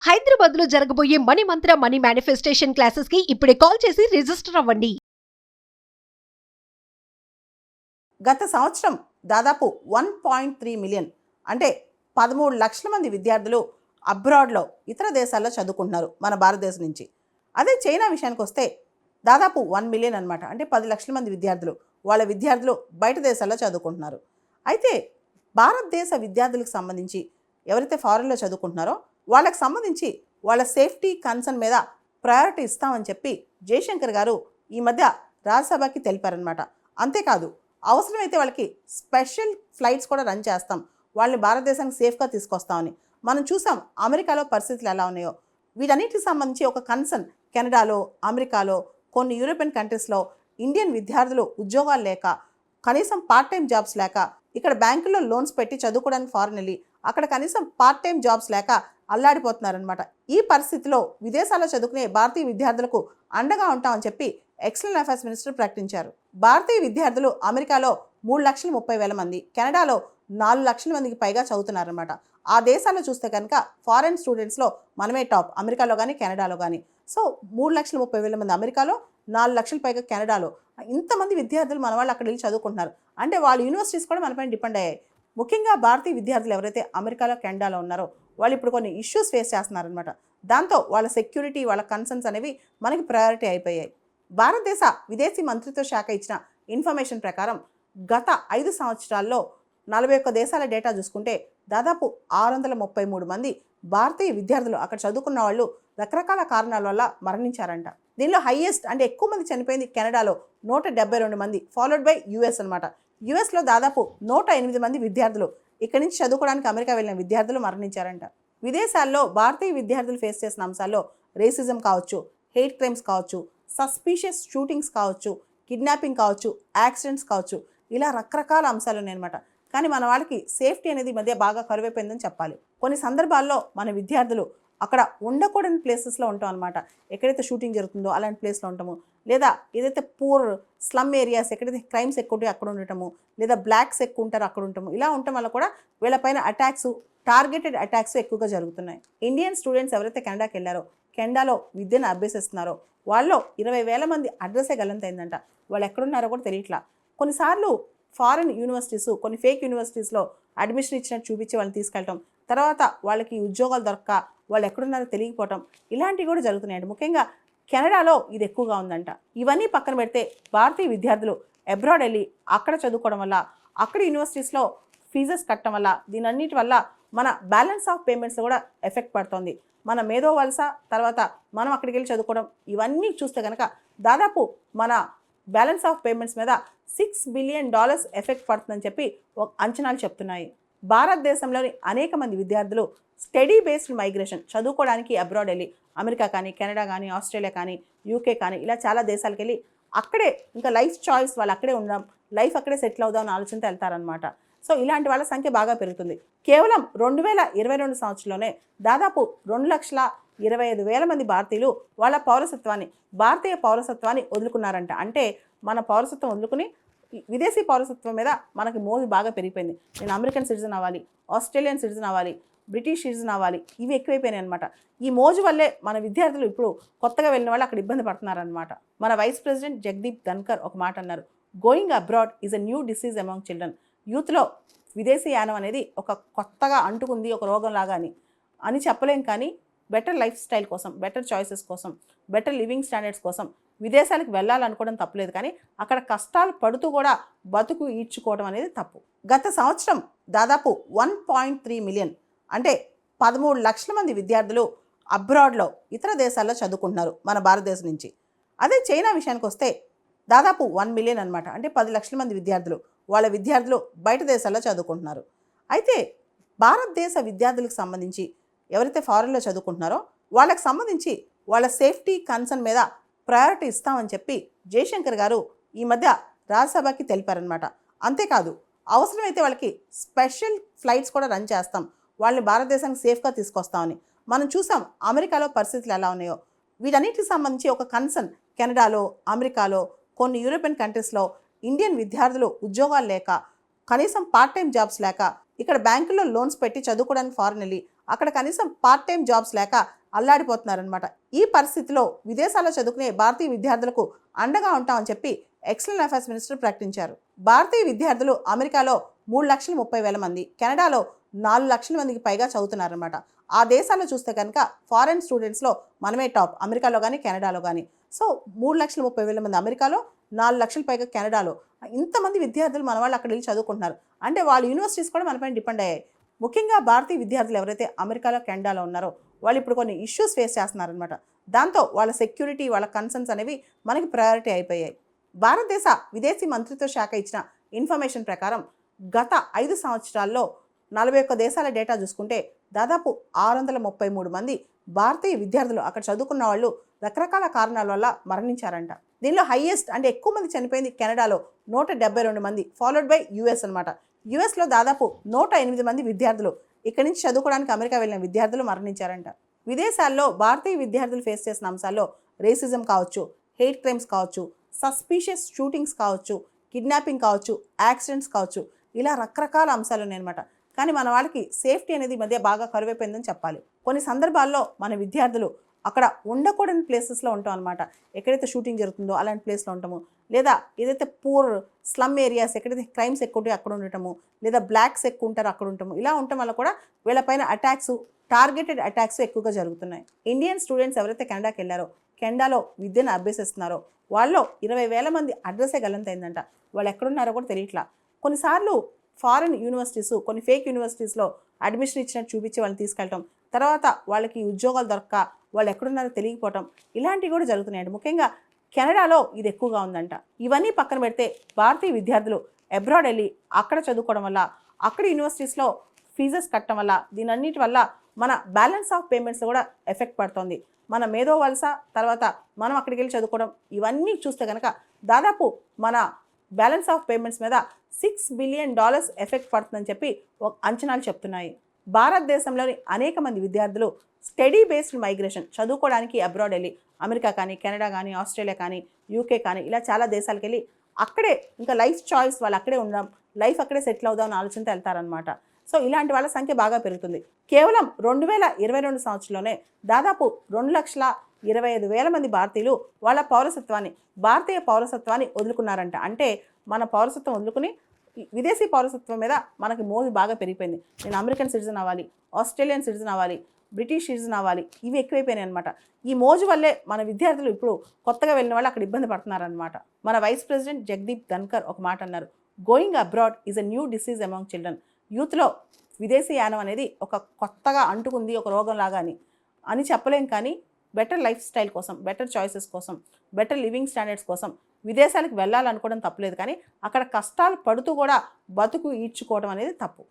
హైదరాబాద్ లో జరగబోయే మనీ మంత్ర money manifestation classes కి ఇప్పుడే కాల్ చేసి రిజిస్టర్ అవ్వండి. గత సంవత్సరం దాదాపు 1.3 మిలియన్ అంటే 13 లక్షల మంది విద్యార్థులు అబ్రాడ్లో ఇతర దేశాల్లో చదువుకుంటున్నారు మన భారతదేశం నుంచి. అదే చైనా విషయానికి వస్తే దాదాపు 1 మిలియన్ అనమాట, అంటే 10 లక్షల మంది విద్యార్థులు బయట దేశాల్లో చదువుకుంటున్నారు. అయితే భారతదేశ విద్యార్థులకు సంబంధించి ఎవరైతే ఫారెన్లో చదువుకుంటున్నారో వాళ్ళకి సంబంధించి వాళ్ళ సేఫ్టీ కన్సర్న్ మీద ప్రయారిటీ ఇస్తామని చెప్పి జయశంకర్ గారు ఈ మధ్య రాజ్యసభకి తెలిపారనమాట. అంతేకాదు, అవసరమైతే వాళ్ళకి స్పెషల్ ఫ్లైట్స్ కూడా రన్ చేస్తాం, వాళ్ళని భారతదేశానికి సేఫ్గా తీసుకొస్తామని. మనం చూసాం అమెరికాలో పరిస్థితులు ఎలా ఉన్నాయో. వీటన్నిటికి సంబంధించి ఒక కన్సర్న్ కెనడాలో, అమెరికాలో, కొన్ని యూరోపియన్ కంట్రీస్లో ఇండియన్ విద్యార్థులు ఉద్యోగాలు లేక, కనీసం పార్ట్ టైం జాబ్స్ లేక, ఇక్కడ బ్యాంకుల్లో లోన్స్ పెట్టి చదువుకోవడానికి ఫారెన్ వెళ్ళి అక్కడ కనీసం పార్ట్ టైం జాబ్స్ లేక అల్లాడిపోతున్నారనమాట. ఈ పరిస్థితిలో విదేశాల్లో చదువుకునే భారతీయ విద్యార్థులకు అండగా ఉంటామని చెప్పి ఎక్స్టర్నల్ అఫైర్స్ మినిస్టర్ ప్రకటించారు. భారతీయ విద్యార్థులు అమెరికాలో 3,30,000 మంది, కెనడాలో 4 లక్షల మందికి పైగా చదువుతున్నారనమాట. ఆ దేశాల్లో చూస్తే కనుక ఫారెన్ స్టూడెంట్స్లో మనమే టాప్, అమెరికాలో కానీ కెనడాలో కానీ. సో 3,30,000 మంది అమెరికాలో, 4 లక్షల పైగా కెనడాలో. ఇంతమంది విద్యార్థులు మన వాళ్ళు అక్కడ వెళ్ళి చదువుకుంటున్నారు. అంటే వాళ్ళ యూనివర్సిటీస్ కూడా మనపైన డిపెండ్ అయ్యాయి. ముఖ్యంగా భారతీయ విద్యార్థులు ఎవరైతే అమెరికాలో, కెనడాలో ఉన్నారో వాళ్ళు ఇప్పుడు కొన్ని ఇష్యూస్ ఫేస్ చేస్తున్నారనమాట. దాంతో వాళ్ళ సెక్యూరిటీ, వాళ్ళ కన్సర్న్స్ అనేవి మనకి ప్రయారిటీ అయిపోయాయి. భారతదేశ విదేశీ మంత్రిత్వ శాఖ ఇచ్చిన ఇన్ఫర్మేషన్ ప్రకారం గత 5 సంవత్సరాల్లో 41 దేశాల డేటా చూసుకుంటే దాదాపు 633 మంది భారతీయ విద్యార్థులు అక్కడ చదువుకున్న వాళ్ళు రకరకాల కారణాల వల్ల మరణించారంట. దీనిలో హైయెస్ట్ అంటే ఎక్కువ మంది చనిపోయింది కెనడాలో 172 మంది, ఫాలోడ్ బై యుఎస్ అనమాట. యుఎస్లో దాదాపు 108 మంది విద్యార్థులు ఇక్కడి నుంచి చదువుకోవడానికి అమెరికా వెళ్ళిన విద్యార్థులు మరణించారంట. విదేశాల్లో భారతీయ విద్యార్థులు ఫేస్ చేసిన అంశాల్లో రేసిజం కావచ్చు, హేట్ క్రైమ్స్ కావచ్చు, సస్పీషియస్ షూటింగ్స్ కావచ్చు, కిడ్నాపింగ్ కావచ్చు, యాక్సిడెంట్స్ కావచ్చు, ఇలా రకరకాల అంశాలు ఉన్నాయన్నమాట. కానీ మన వాళ్ళకి సేఫ్టీ అనేది మధ్య బాగా కరువైపోయిందని చెప్పాలి. కొన్ని సందర్భాల్లో మన విద్యార్థులు అక్కడ ఉండకూడని ప్లేసెస్లో ఉంటాం అనమాట. ఎక్కడైతే షూటింగ్ జరుగుతుందో అలాంటి ప్లేస్లో ఉంటాము, లేదా ఏదైతే పూర్ స్లమ్ ఏరియాస్ ఎక్కడైతే క్రైమ్స్ ఎక్కువ ఉంటాయో అక్కడ ఉండటము, లేదా బ్లాక్స్ ఎక్కువ ఉంటారో అక్కడ ఉంటాము. ఇలా ఉండటం వల్ల కూడా వీళ్ళపైన అటాక్స్, టార్గెటెడ్ అటాక్స్ ఎక్కువగా జరుగుతున్నాయి. ఇండియన్ స్టూడెంట్స్ ఎవరైతే కెనడాకి వెళ్ళారో, కెనడాలో విద్యను అభ్యసిస్తున్నారో వాళ్ళు 20,000 మంది అడ్రస్సే గల్లంతైందంట. వాళ్ళు ఎక్కడున్నారో కూడా తెలియట్లా. కొన్నిసార్లు ఫారెన్ యూనివర్సిటీస్, కొన్ని ఫేక్ యూనివర్సిటీస్లో అడ్మిషన్ ఇచ్చినట్టు చూపించి వాళ్ళని తీసుకెళ్ళటం, తర్వాత వాళ్ళకి ఉద్యోగాలు దొరక్క వాళ్ళు ఎక్కడున్నారో తెలియకపోవటం, ఇలాంటివి కూడా జరుగుతున్నాయండి. ముఖ్యంగా కెనడాలో ఇది ఎక్కువగా ఉందంట. ఇవన్నీ పక్కన పెడితే భారతీయ విద్యార్థులు అబ్రాడ్ వెళ్ళి అక్కడ చదువుకోవడం వల్ల, అక్కడ యూనివర్సిటీస్లో ఫీజెస్ కట్టడం వల్ల, దీనన్నిటి వల్ల మన బ్యాలెన్స్ ఆఫ్ పేమెంట్స్ కూడా ఎఫెక్ట్ పడుతుంది. మన మేధో వలస, తర్వాత మనం అక్కడికి వెళ్ళి చదువుకోవడం, ఇవన్నీ చూస్తే కనుక దాదాపు మన బ్యాలెన్స్ ఆఫ్ పేమెంట్స్ మీద $6 బిలియన్ ఎఫెక్ట్ పడుతుందని చెప్పి అంచనాలు చెప్తున్నాయి. భారతదేశంలోని అనేక మంది విద్యార్థులు స్టడీ బేస్డ్ మైగ్రేషన్ చదువుకోవడానికి అబ్రాడ్ వెళ్ళి అమెరికా కానీ, కెనడా కానీ, ఆస్ట్రేలియా కానీ, యూకే కానీ ఇలా చాలా దేశాలకు వెళ్ళి అక్కడే ఇంకా లైఫ్ చాయిస్, వాళ్ళు అక్కడే ఉందాం, లైఫ్ అక్కడే సెటిల్ అవుదాం అని ఆలోచనతో వెళ్తారనమాట. సో ఇలాంటి వాళ్ళ సంఖ్య బాగా పెరుగుతుంది. కేవలం 2022 సంవత్సరంలోనే దాదాపు 2,25,000 మంది భారతీయులు వాళ్ళ భారతీయ పౌరసత్వాన్ని వదులుకున్నారంట. అంటే మన పౌరసత్వం వదులుకుని విదేశీ పౌరసత్వం మీద మనకి మోజు బాగా పెరిగిపోయింది. నేను అమెరికన్ సిటిజన్ అవ్వాలి, ఆస్ట్రేలియన్ సిటిజన్ అవ్వాలి, బ్రిటిష్ సిటిజన్ అవ్వాలి, ఇవి ఎక్కువైపోయినాయి అనమాట. ఈ మోజు వల్లే మన విద్యార్థులు ఇప్పుడు కొత్తగా వెళ్ళిన వాళ్ళు అక్కడ ఇబ్బంది పడుతున్నారనమాట. మన వైస్ ప్రెసిడెంట్ జగదీప్ ధన్కర్ ఒక మాట అన్నారు, going abroad is a new disease among children. యూత్లో విదేశీ యానం అనేది ఒక కొత్తగా అంటుకుంది, ఒక రోగం లాగా అని చెప్పలేం. కానీ బెటర్ లైఫ్ స్టైల్ కోసం, బెటర్ చాయిసెస్ కోసం, బెటర్ లివింగ్ స్టాండర్డ్స్ కోసం విదేశాలకు వెళ్ళాలనుకోవడం తప్పులేదు. కానీ అక్కడ కష్టాలు పడుతూ కూడా బతుకు ఈడ్చుకోవడం అనేది తప్పు. గత సంవత్సరం దాదాపు 1.3 మిలియన్ అంటే 13 లక్షల మంది విద్యార్థులు అబ్రాడ్లో ఇతర దేశాల్లో చదువుకుంటున్నారు మన భారతదేశం నుంచి. అదే చైనా విషయానికి వస్తే దాదాపు 1 మిలియన్ అనమాట, అంటే 10 లక్షల మంది విద్యార్థులు బయట దేశాల్లో చదువుకుంటున్నారు. అయితే భారతదేశ విద్యార్థులకు సంబంధించి ఎవరైతే ఫారెన్లో చదువుకుంటున్నారో వాళ్ళకి సంబంధించి వాళ్ళ సేఫ్టీ కన్సర్న్ మీద ప్రయారిటీ ఇస్తామని చెప్పి జయశంకర్ గారు ఈ మధ్య రాజ్యసభకి తెలిపారనమాట. అంతేకాదు, అవసరమైతే వాళ్ళకి స్పెషల్ ఫ్లైట్స్ కూడా రన్ చేస్తాం, వాళ్ళని భారతదేశానికి సేఫ్గా తీసుకొస్తామని. మనం చూసాం అమెరికాలో పరిస్థితులు ఎలా ఉన్నాయో. వీటన్నిటికి సంబంధించి ఒక కన్సర్న్ కెనడాలో, అమెరికాలో, కొన్ని యూరోపియన్ కంట్రీస్లో ఇండియన్ విద్యార్థులు ఉద్యోగాలు లేక, కనీసం పార్ట్ టైం జాబ్స్ లేక, ఇక్కడ బ్యాంకుల్లో లోన్స్ పెట్టి చదువుకోవడానికి ఫారెన్ వెళ్ళి అక్కడ కనీసం పార్ట్ టైం జాబ్స్ లేక అల్లాడిపోతున్నారనమాట. ఈ పరిస్థితిలో విదేశాల్లో చదువుకునే భారతీయ విద్యార్థులకు అండగా ఉంటామని చెప్పి ఎక్స్టర్నల్ అఫైర్స్ మినిస్టర్ ప్రకటించారు. భారతీయ విద్యార్థులు అమెరికాలో 3,30,000 మంది, కెనడాలో 4 లక్షల మందికి పైగా చదువుతున్నారనమాట. ఆ దేశాల్లో చూస్తే కనుక ఫారెన్ స్టూడెంట్స్లో మనమే టాప్, అమెరికాలో కానీ కెనడాలో కానీ. సో 3,30,000 మంది అమెరికాలో, 4 లక్షల పైగా కెనడాలో. ఇంతమంది విద్యార్థులు మన వాళ్ళు అక్కడ వెళ్ళి చదువుకుంటున్నారు అంటే వాళ్ళ యూనివర్సిటీస్ కూడా మనపైన డిపెండ్ అయ్యాయి. ముఖ్యంగా భారతీయ విద్యార్థులు ఎవరైతే అమెరికాలో కెనడాలో ఉన్నారో వాళ్ళు ఇప్పుడు కొన్ని ఇష్యూస్ ఫేస్ చేస్తున్నారనమాట. దాంతో వాళ్ళ సెక్యూరిటీ, వాళ్ళ కన్సర్న్స్ అనేవి మనకి ప్రయారిటీ అయిపోయాయి. భారతదేశ విదేశీ మంత్రిత్వ శాఖ ఇచ్చిన ఇన్ఫర్మేషన్ ప్రకారం గత 5 సంవత్సరాల్లో 41 దేశాల డేటా చూసుకుంటే దాదాపు 633 మంది భారతీయ విద్యార్థులు అక్కడ చదువుకున్న వాళ్ళు రకరకాల కారణాల వల్ల మరణించారంట. దీనిలో హైయెస్ట్ అంటే ఎక్కువ మంది చనిపోయింది కెనడాలో 172 మంది, ఫాలోడ్ బై యుఎస్ అనమాట. యుఎస్లో దాదాపు 108 మంది విద్యార్థులు ఇక్కడి నుంచి చదువుకోవడానికి అమెరికా వెళ్ళిన విద్యార్థులు మరణించారంట. విదేశాల్లో భారతీయ విద్యార్థులు ఫేస్ చేసిన అంశాల్లో రేసిజం కావచ్చు, హేట్ క్రైమ్స్ కావచ్చు, సస్పీషియస్ షూటింగ్స్ కావచ్చు, కిడ్నాపింగ్ కావచ్చు, యాక్సిడెంట్స్ కావచ్చు, ఇలా రకరకాల అంశాలు ఉన్నాయన్నమాట. కానీ మన వాళ్ళకి సేఫ్టీ అనేది ఈ మధ్య బాగా కరువైపోయిందని చెప్పాలి. కొన్ని సందర్భాల్లో మన విద్యార్థులు అక్కడ ఉండకూడని ప్లేసెస్లో ఉంటాం అనమాట. ఎక్కడైతే షూటింగ్ జరుగుతుందో అలాంటి ప్లేస్లో ఉంటాము, లేదా ఏదైతే పూర్ స్లమ్ ఏరియాస్ ఎక్కడైతే క్రైమ్స్ ఎక్కువ ఉంటాయో అక్కడ ఉండటము, లేదా బ్లాక్స్ ఎక్కువ ఉంటారో అక్కడ ఉంటాము. ఇలా ఉండటం వల్ల కూడా వీళ్ళపైన అటాక్స్, టార్గెటెడ్ అటాక్స్ ఎక్కువగా జరుగుతున్నాయి. ఇండియన్ స్టూడెంట్స్ ఎవరైతే కెనడాకి వెళ్ళారో, కెనడాలో విద్యను అభ్యసిస్తున్నారో వాళ్ళు 20,000 మంది అడ్రస్సే గల్లంతైందంట. వాళ్ళు ఎక్కడున్నారో కూడా తెలియట్లా. కొన్నిసార్లు ఫారిన్ యూనివర్సిటీస్, కొన్ని ఫేక్ యూనివర్సిటీస్లో అడ్మిషన్ ఇచ్చినట్టు చూపించి వాళ్ళని తీసుకెళ్ళటం, తర్వాత వాళ్ళకి ఉద్యోగాలు దొరక్క వాళ్ళు ఎక్కడున్నారో తెలియకపోవటం, ఇలాంటివి కూడా జరుగుతున్నాయండి. ముఖ్యంగా కెనడాలో ఇది ఎక్కువగా ఉందంట. ఇవన్నీ పక్కన పెడితే భారతీయ విద్యార్థులు అబ్రాడ్ వెళ్ళి అక్కడ చదువుకోవడం వల్ల, అక్కడ యూనివర్సిటీస్లో ఫీజెస్ కట్టడం వల్ల, దీనన్నిటి వల్ల మన బ్యాలెన్స్ ఆఫ్ పేమెంట్స్ కూడా ఎఫెక్ట్ పడుతుంది. మన మేధో వలస, తర్వాత మనం అక్కడికి వెళ్ళి చదువుకోవడం, ఇవన్నీ చూస్తే కనుక దాదాపు మన బ్యాలెన్స్ ఆఫ్ పేమెంట్స్ మీద $6 బిలియన్ ఎఫెక్ట్ పడుతుందని చెప్పి అంచనాలు చెప్తున్నాయి. భారతదేశంలోని అనేక మంది విద్యార్థులు స్టడీ బేస్డ్ మైగ్రేషన్ చదువుకోవడానికి అబ్రాడ్ వెళ్ళి అమెరికా కానీ, కెనడా కానీ, ఆస్ట్రేలియా కానీ, యూకే కానీ ఇలా చాలా దేశాలకు వెళ్ళి అక్కడే ఇంకా లైఫ్ చాయిస్ వాళ్ళు అక్కడే ఉండడం, లైఫ్ అక్కడే సెటిల్ అవుదామని ఆలోచనతో వెళ్తారనమాట. సో ఇలాంటి వాళ్ళ సంఖ్య బాగా పెరుగుతుంది. కేవలం 2022 సంవత్సరంలోనే దాదాపు 2,25,000 మంది భారతీయులు వాళ్ళ పౌరసత్వాన్ని, భారతీయ పౌరసత్వాన్ని వదులుకున్నారంట. అంటే మన పౌరసత్వం వదులుకుని విదేశీ పౌరసత్వం మీద మనకి మోజు బాగా పెరిగిపోయింది. నేను అమెరికన్ సిటిజన్ అవ్వాలి, ఆస్ట్రేలియన్ సిటిజన్ అవ్వాలి, బ్రిటిష్ సిటిజన్ అవ్వాలి, ఇవి ఎక్కువైపోయినాయి అనమాట. ఈ మోజు వల్లే మన విద్యార్థులు ఇప్పుడు కొత్తగా వెళ్ళిన వాళ్ళు అక్కడ ఇబ్బంది పడుతున్నారనమాట. మన వైస్ ప్రెసిడెంట్ జగదీప్ ధన్కర్ ఒక మాట అన్నారు, going abroad is a new disease among children. యూత్లో విదేశీ యానం అనేది ఒక కొత్తగా అంటుకుంది, ఒక రోగం లాగా అని చెప్పలేం. కానీ బెటర్ లైఫ్ స్టైల్ కోసం, బెటర్ చాయిసెస్ కోసం, బెటర్ లివింగ్ స్టాండర్డ్స్ కోసం విదేశాలకు వెళ్ళాలనుకోవడం తప్పులేదు. కానీ అక్కడ కష్టాలు పడుతూ కూడా బతుకు ఈడ్చుకోవడం అనేది తప్పు.